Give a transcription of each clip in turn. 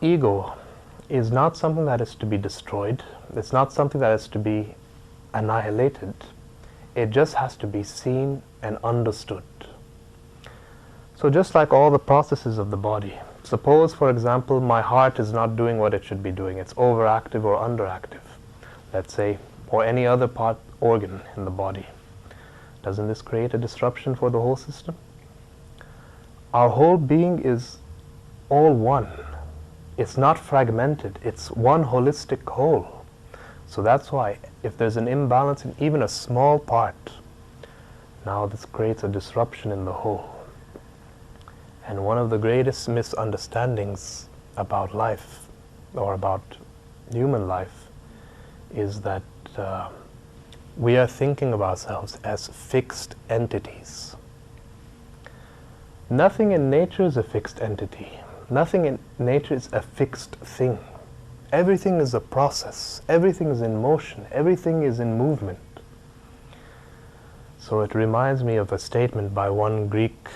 ego is not something that is to be destroyed. It's not something that is to be annihilated. It just has to be seen and understood. So just like all the processes of the body, suppose, for example, my heart is not doing what it should be doing. It's overactive or underactive, let's say, or any other organ in the body. Doesn't this create a disruption for the whole system? Our whole being is all one. It's not fragmented. It's one holistic whole. So that's why if there's an imbalance in even a small part, now this creates a disruption in the whole. And one of the greatest misunderstandings about life, or about human life, is that we are thinking of ourselves as fixed entities. Nothing in nature is a fixed entity. Nothing in nature is a fixed thing. Everything is a process. Everything is in motion. Everything is in movement. So it reminds me of a statement by one Greek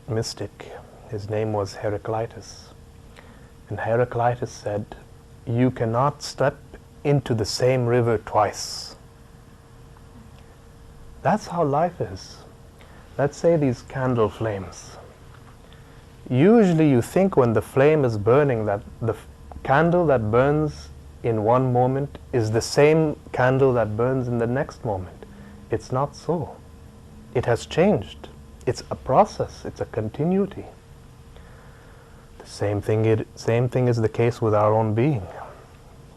mystic. His name was Heraclitus. And Heraclitus said, "You cannot step into the same river twice." That's how life is. Let's say these candle flames. Usually you think when the flame is burning that the candle that burns in one moment is the same candle that burns in the next moment. It's not so. It has changed. It's a process. It's a continuity. The same thing is the case with our own being.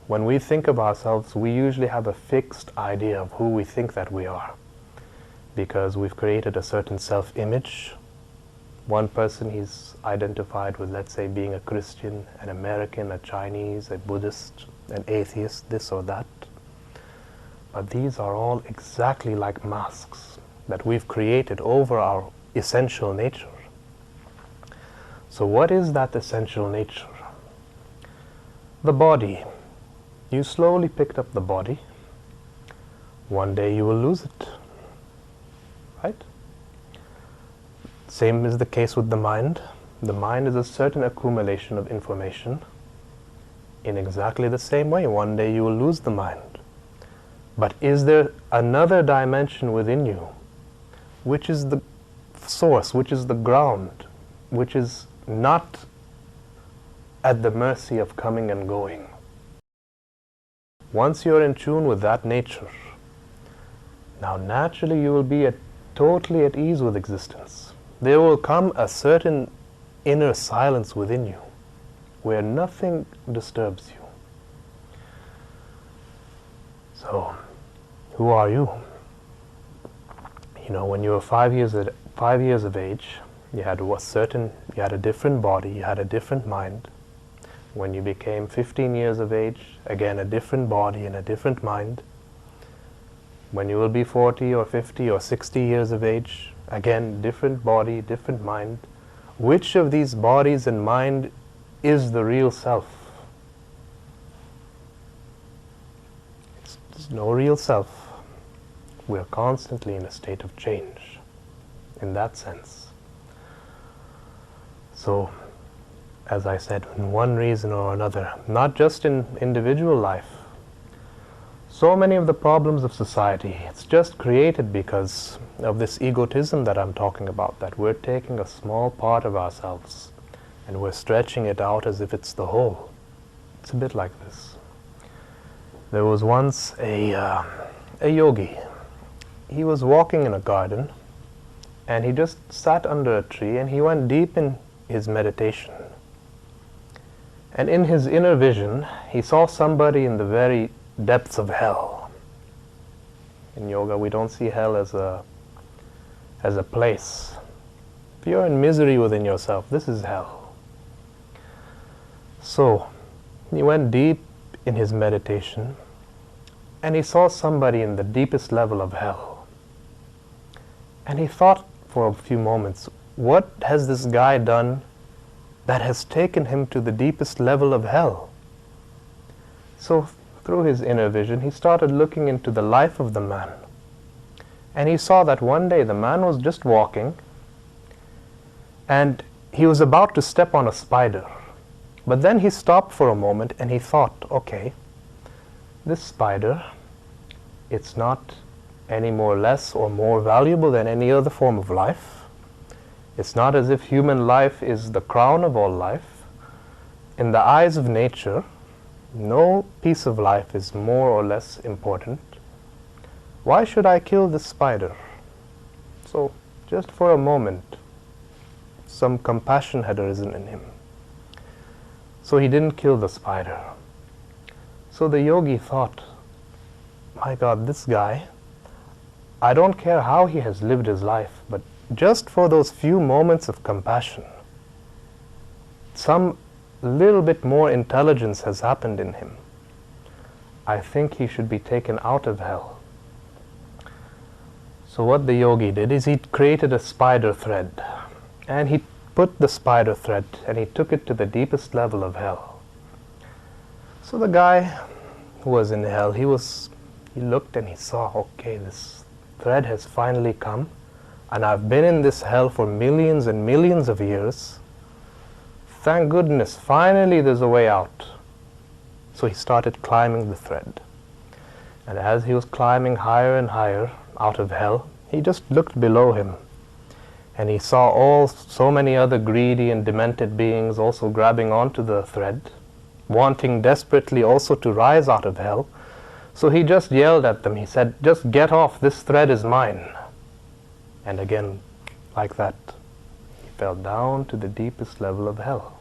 When we think of ourselves, we usually have a fixed idea of who we think that we are, because we've created a certain self-image. One person, he's identified with, let's say, being a Christian, an American, a Chinese, a Buddhist, an atheist, this or that. But these are all exactly like masks that we've created over our essential nature. So what is that essential nature? The body. You slowly picked up the body. One day you will lose it. Right? Same is the case with the mind. The mind is a certain accumulation of information. In exactly the same way, one day you will lose the mind. But is there another dimension within you, which is the source, which is the ground, which is not at the mercy of coming and going? Once you're in tune with that nature, now naturally you will be totally at ease with existence. There will come a certain inner silence within you where nothing disturbs you. So, who are you? You know, when you were 5 years of age, you had a different body, you had a different mind. When you became 15 years of age, again a different body and a different mind. When you will be 40 or 50 or 60 years of age, again different body, different mind. Which of these bodies and mind is the real self? There's no real self. We're constantly in a state of change, in that sense. So, as I said, in one reason or another, not just in individual life, so many of the problems of society, it's just created because of this egotism that I'm talking about, that we're taking a small part of ourselves and we're stretching it out as if it's the whole. It's a bit like this. There was once a yogi. He was walking in a garden and he just sat under a tree and he went deep in his meditation. And in his inner vision, he saw somebody in the very depths of hell. In yoga, we don't see hell as a place. If you're in misery within yourself, this is hell. So, he went deep in his meditation, and he saw somebody in the deepest level of hell. And he thought for a few moments, what has this guy done that has taken him to the deepest level of hell? So, through his inner vision, he started looking into the life of the man. And he saw that one day the man was just walking and he was about to step on a spider. But then he stopped for a moment and he thought, okay, this spider, it's not any more less or more valuable than any other form of life. It's not as if human life is the crown of all life. In the eyes of nature, no piece of life is more or less important. Why should I kill this spider? So, just for a moment, some compassion had arisen in him. So he didn't kill the spider. So the yogi thought, my God, this guy, I don't care how he has lived his life, but just for those few moments of compassion, some little bit more intelligence has happened in him. I think he should be taken out of hell. So what the yogi did is he created a spider thread, and he put the spider thread and he took it to the deepest level of hell. So the guy who was in hell, he looked and he saw, okay, this thread has finally come, and I've been in this hell for millions and millions of years. Thank goodness, finally there's a way out. So he started climbing the thread. And as he was climbing higher and higher out of hell, he just looked below him. And he saw so many other greedy and demented beings also grabbing onto the thread, wanting desperately also to rise out of hell. So he just yelled at them. He said, just get off, this thread is mine. And again, like that, he fell down to the deepest level of hell.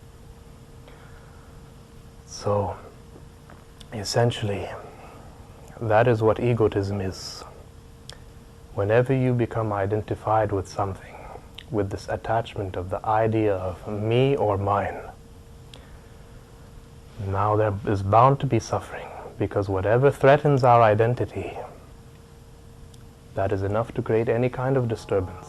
So, essentially, that is what egotism is. Whenever you become identified with something, with this attachment of the idea of me or mine, now there is bound to be suffering, because whatever threatens our identity, that is enough to create any kind of disturbance.